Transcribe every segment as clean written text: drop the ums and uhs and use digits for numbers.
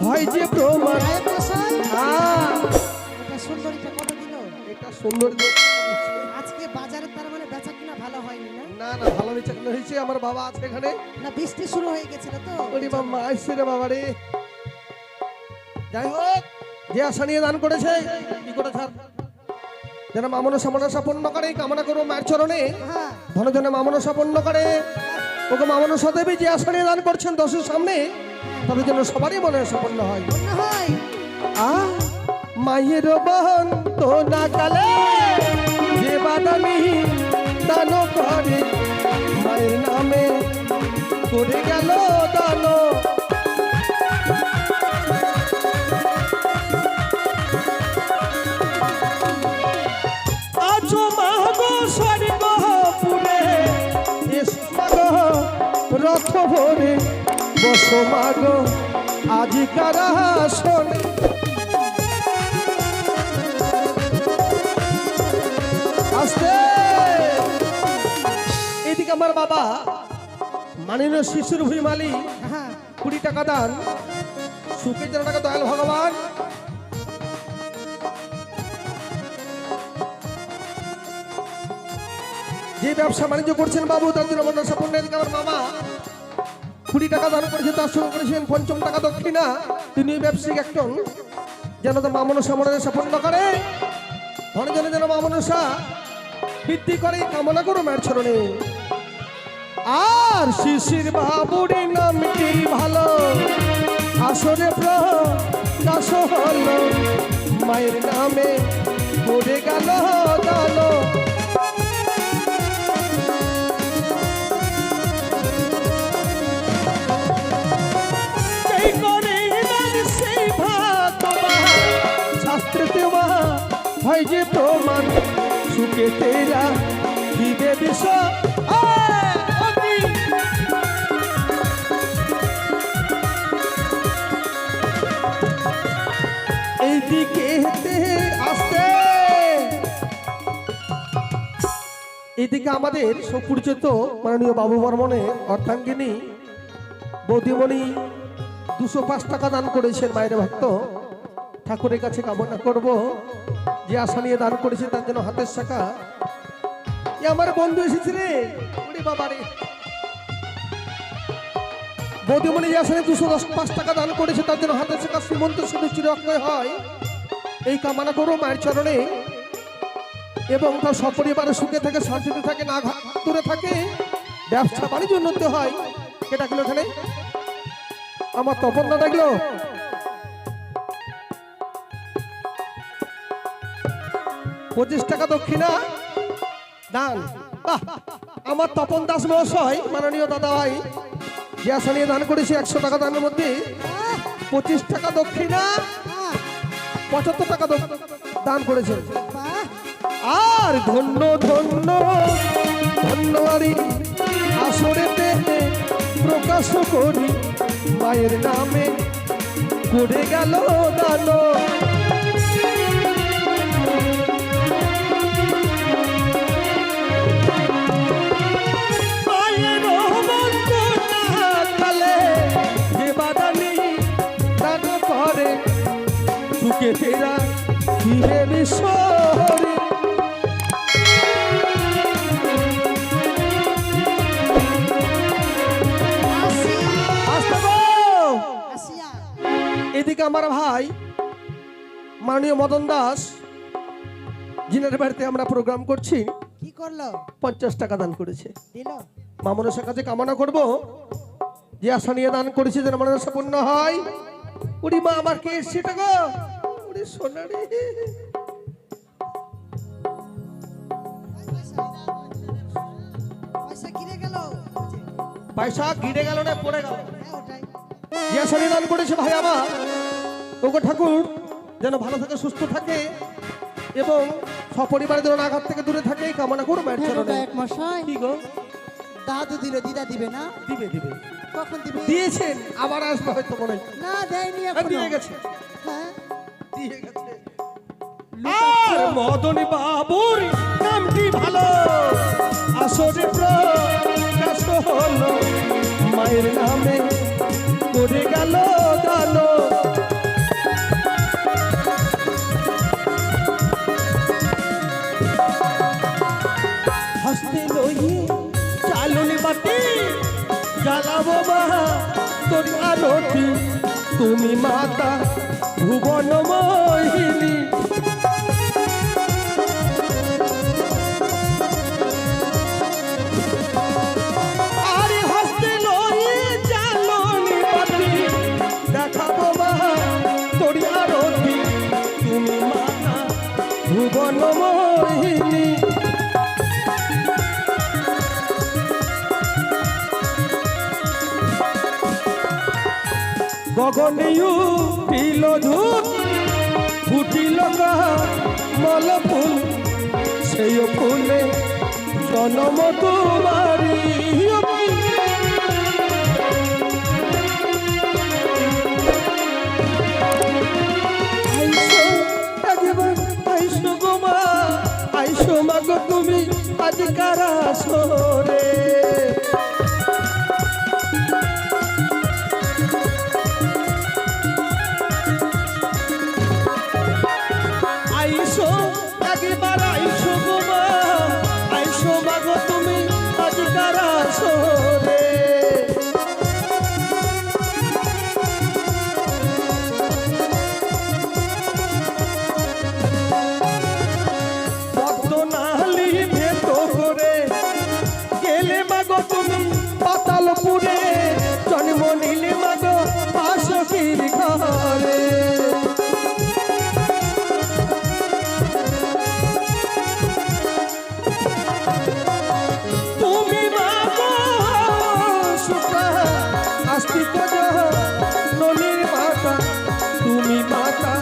হয় যে প্রমাণ। এটা সুন্দরীটা কত দিল? এটা সুন্দর আজকে বাজারে তার মানে বেচা কিনা ভালো হয়নি না? না না, ভালো বেচা কিনা হয়েছে। আমার বাবা আছে এখানে। না বৃষ্টি শুরু হয়ে গেছিল তো। ওরে বাবা আসছে রে বাবা রে। যাই হোক, যে আশা নিয়ে দান করেছে কি করে ছাড়, যেন মামনসা মনসা পূর্ণ করে কামনা করবো মায়ের চরণে। হ্যাঁ ধন ধন মামনসা পূর্ণ করে। ওকে মামনসা দেবী যে আশা নিয়ে দান করছেন দশের সামনে, তবে যেন সবারই মনে সম্পন্ন হয়। মনে হয় মায়ের বহন তো না কালে যে বাদামি দান করে, মায়ের নামে করে গেল দান। আছো মাগো স্বর্গ পুরে, এসো মাগো রথ ভরে, বসো মাগো আজিকার আসনে। আসতে এদিকে আমার বাবা মাননীয় শিশুর ভূমিমালি হ্যাঁ 20 টাকা দান। সুখে যেন টাকা দয়াল ভগবান। যে ব্যবসা বাণিজ্য করছেন বাবু তার জন্য মনসা পূর্ণ। এদিকে আমার মামা 20 টাকা দান করেছেন, তার সঙ্গে করেছেন 50 টাকা দক্ষিণা। তিনি ব্যবসায়িক একজন, যেন তো মামনসা মনসা পূর্ণ করে, ধনে জনে যেন মামনসা বৃদ্ধি করে কামনা করো মায়ের চরণে। আর শিশির বাবুর নামটি ভালো, আসরে প্রকাশ হলো, মায়ের নামে করে গেল দানো। শাস্ত্রে হয় যে প্রমাণ, সুখে তেরা দিবে বিষ। এইদিকে আসতে এদিকে আমাদের সুপরিচিত মাননীয় বাবু বর্মনে অর্থাঙ্গিনী বৌদিমণি 205 টাকা দান করেছেন মায়ের ভক্ত। ঠাকুরের কাছে কামনা করব যে আশা নিয়ে দান করেছে তার জন্য হাতের শাখা। আমার বন্ধু এসেছে রে, ওরে বাবা রে। বৌদিমণি যে আশা নিয়ে 205 টাকা দান করেছে তার জন্য হাতের শাখা শ্রীমন্ত শুধু চিরক্ষয় হয়, এই কামনা করবো মায়ের চরণে। এবং তার সপরিবারে সুখে থাকে, শান্তিতে থাকে, না দূরে থাকে, ব্যবসা বাণিজ্য উন্নতি হয়। কে ডাকলো এখানে? আমার তপন না ডাকলো? 25 টাকা দক্ষিণা দান। আমার তপন দাস মহাশয় মাননীয় দাদা ভাই যে আশা নিয়ে দান করেছে 100 টাকা দানের মধ্যে 25 টাকা দক্ষিণা, 75 টাকা দান করেছে। আর ধন্য ধন্য ধন্যবাদী আসরেতে প্রকাশ করি, মায়ের নামে করে গেল দান। সুখে তেরা দিবে বিষ। এদিকে আমার ভাই মাননীয় মদন দাস, জিনের বাড়িতে আমরা প্রোগ্রাম করছি, কি করলো? 50 টাকা দান করেছে। দিল মামনসার কাছে কামনা করব যে আশা নিয়ে দান করেছে যেন মনসা পূর্ণ হয়। উড়ি মা আমার কে এসছে টাকা, উড়ি সোনা রে। পয়সা গিরে গেল, পয়সা গিরে গেল না পড়ে গেল। ওটাই যে আশা নিয়ে দান করেছে ভাই আমার, ওগো ঠাকুর যেন ভালো থাকে, সুস্থ থাকে এবং সপরিবারে যেন আঘাত থেকে দূরে থাকে, এই কামনা করো মায়ের চরণে। এক মশাই কি গো? দাদু দিল, দিদা দিবে না? দিবে দিবে। কখন দিবে? দিয়েছেন, আবার আসবে হয়তো মনে হয়। না দেয়নি হ্যাঁ, এখনো। দিয়ে গেছে, হ্যাঁ দিয়ে গেছে। আর মদন বাবুর নামটি ভালো, আসরে প্রকাশ হলো, মায়ের নামে করে গেল দান। হস্তে লইয়ে চালুনি বাতি জ্বালাবো মা তোর আরতি তুমি মাতা ভুবন মোহিনী আরে হস্তে লইয়ে চালুনি বাতি দেখাবো মা তোর আরতি তুমি মাতা ভুবন মোহিনী গগনেও পিল ধূপ ফুটিল মল ফুল সেই ফুলে জনম তোমারি আইসো গো মা আইসো মাগো তুমি আজ কারা সরে আইসো একবার আইসো গো মা আইসো মাগো তুমি আজ কারা সরে পদ্ম নালি ভেত করে গেলে মাগো তুমি পাতালপুরে জন্ম নিলে মাগো পাশকির ঘরে তুমি মাগো সুখা আস্তিক ননির মাতা তুমি মাতা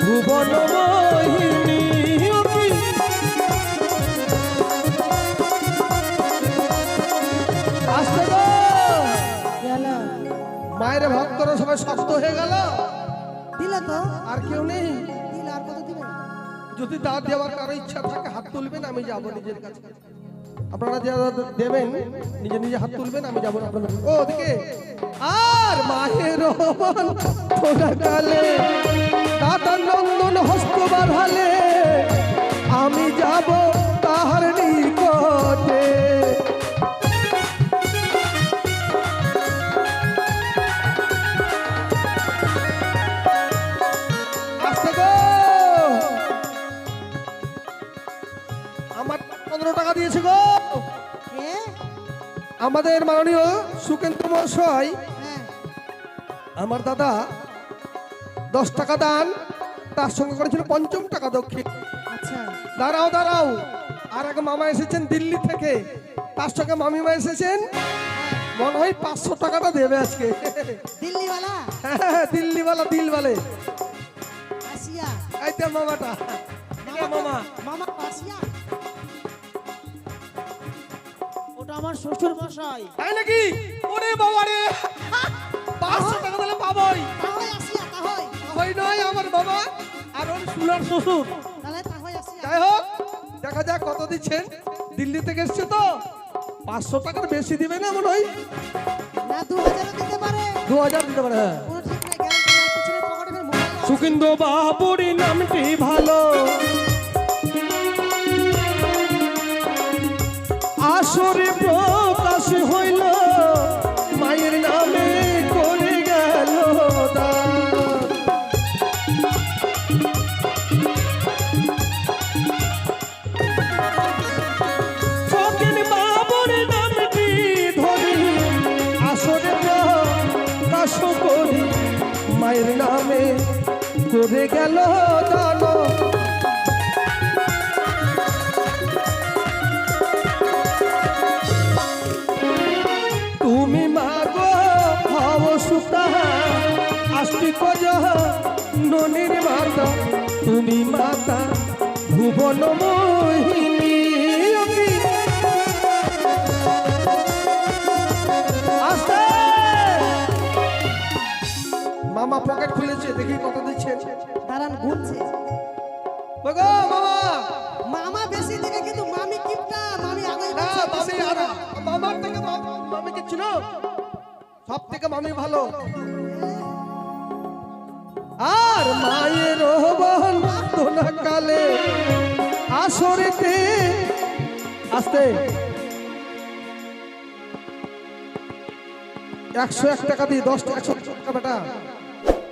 ভুবন মোহিনী আসতে গো গেল মায়ের ভক্তরা সবাই শক্ত হয়ে গেল দিল তো আর কেউ নেই দিল আর কত দিবে যদি দাঁত দেওয়ার কারো ইচ্ছা থাকে হাত তুলবেন আমি যাব নিজের কাছে আপনারা যারা দেবেন নিজে নিজে হাত তুলবেন আমি যাব আপনাদের ও ওদিকে আর মায়ের থোড়া কালে দাদা নন্দন হস্ত বাড়ালে আমি যাব তাহার নিকটে আসতে গো আমার 15 টাকা দিয়েছে গো কে আমাদের মাননীয় সুকেন্দ্র মহাশয় হ্যাঁ আমার দাদা 10 টাকা দান তার সঙ্গে করেছিল 5 টাকা দক্ষিণ আচ্ছা দাঁড়াও দাঁড়াও আর এক মামা এসেছেন দিল্লি থেকে তার সঙ্গে মামিমা এসেছেন মনে হয় 500 টাকাটা দেবে আজকে দিল্লিওয়ালা হ্যাঁ দিল্লিওয়ালা দিলওয়ালে আসিয়া এই তো মামাটা এই মামা মামা আসিয়া ওটা আমার শ্বশুর মশাই তাই নাকি ওরে বাবা রে 500 টাকা দিলে পাবই তাহলে আসিয়া তাহলে হয় নয় আমার বাবা আর ওর সুলার শ্বশুর তাহলে তাহলে আসিয়া যাই হোক দেখা যাক কত দিচ্ছেন দিল্লি থেকে এসছে তো 500 টাকার বেশি দিবে না মনে হয় না 2000 দিতে পারে 2000 দিতে পারে হ্যাঁ কোনো ঠিক নাই গ্যারান্টি নাই পিছনে পকেটে ফের মোবাইল আছে। সুকিন্দ বাবুর নামটি ভালো আসরে প্রকাশ হইল মায়ের নামে করে গেল দান। ফকির বাবুর নামটি ধরি আসরে প্রকাশ করি মায়ের নামে করে গেল দান। তুমি মাগো হও সুতা আস্তিক ননির মাতা তুমি মাতা ভুবন মোহিনী আস্তে মামা পকেট খুলেছে দেখি কত দিচ্ছেন দাঁড়ান গুনছে গো মামা মামা বেশি দিবে কিন্তু মামি কিপটা মামি আগে না মামি আর মামার থেকে মামি কি ছিল সব থেকে মামি ভালো আর মায়ের বন্ধনা কালে আসরেতে আস্তে 101 টাকা দিয়ে 10 টাকা বেটা।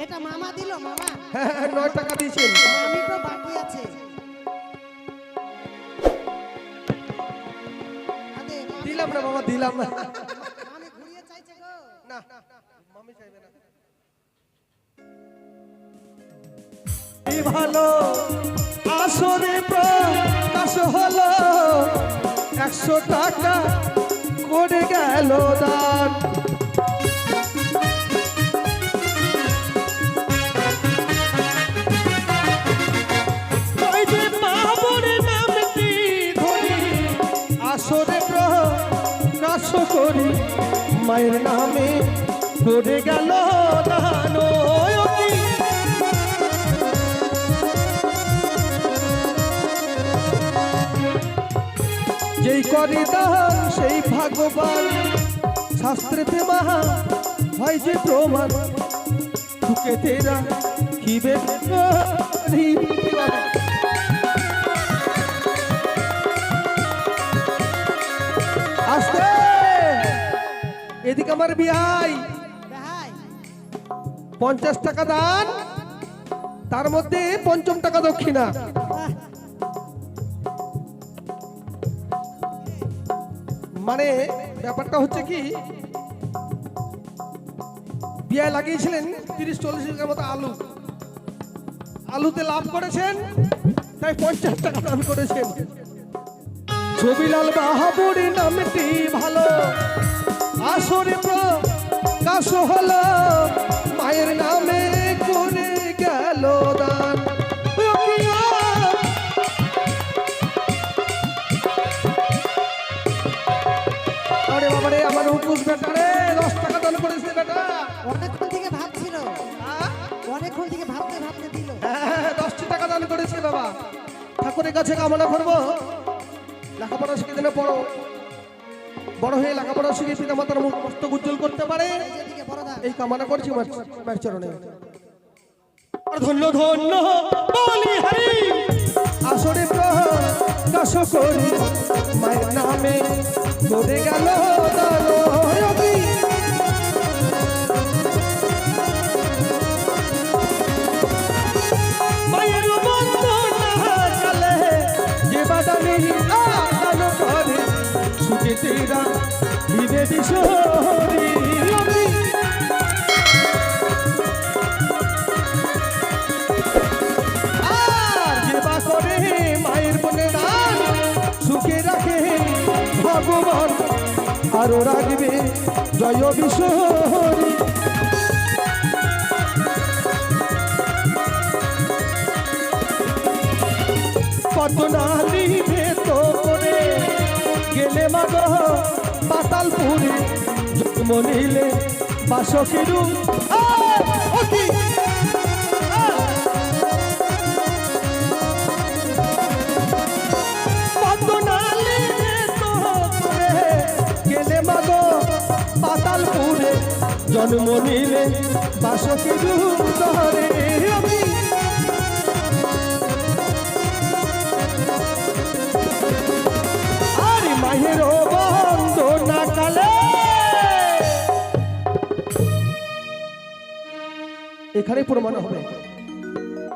এটা মামা দিল মামা। হ্যাঁ 9 টাকা দিয়েছেন। আমি তো বাকি আছে। আদে মামি দিলাম না বাবা, দিলাম না। মামি ঘুরিয়ে চাইছে গো। না মামি চাইবে না। এই ভালো আসরে প্রকাশ হলো, 100 টাকা করে গেল দান। ওই যে বাবুর নামটি ধরি আসরে প্রকাশ করি, মায়ের নামে করে গেল দান। ওই কি যেই করে দান সেই ভাগবান, শাস্ত্রেতে মাহা হয় যে প্রমাণ, তুকে তেরা খিবে আস্তে। এদিকে আমার বিহাই ভাই 50 টাকা দান, তার মধ্যে 55 টাকা দক্ষিণা। মানে ব্যাপারটা হচ্ছে কি, বিয়ে লাগিয়েছিলেন 30-40 টাকার মতো আলু, আলুতে লাভ করেছেন তাই 50 টাকা দান করেছেন। ছবিলাল বাহাবুর নামটি ভালো, আসরে প্রকাশ হলো, মায়ের নামে করে গেল দান। আরে বাবারে আমার হুকুস বেটা রে, 10 টাকা দান করেছে বেটা। অনেকক্ষণ থেকে ভাবছিল, হ্যাঁ? অনেকক্ষণ থেকে ভাবতে ভাবতে দিল। হ্যাঁ 10 টাকা দান করেছে বাবা। ঠাকুরের কাছে কামনা করবো লেখাপড়া শিখে দিলে বড় হয়ে লেখাপড়া শিখে পিতা মাতার মুখ মস্তক উজ্জ্বল করতে পারে, যেদিকে বড় দান। এই কামনা করছি মায়ের চরণে। আর ধন্য ধন্য বলি হরি, আসরে প্রকাশ করি, মায়ের নামে করে গেল দান। হরি মায়ের বন্দনা কালে যে বাদানি দান করে, সুখে তেরা ভিবে বিশোরি। আর যে বা করে মায়ের বনে দান, সুখে রাখে ভগবান, আরো রাখবে জয় বিশোরি। কত নালি ভেত করে গেলে মাগ পাতালপুরে, জন্ম নিলে বাসকিরু কত নালি ভেত করে গেলে মাগ পাতালপুরে, জন্ম নিলে বাসকিরু ধরে। মায়ের বন্দনা কালে এখানে প্রমাণ হবে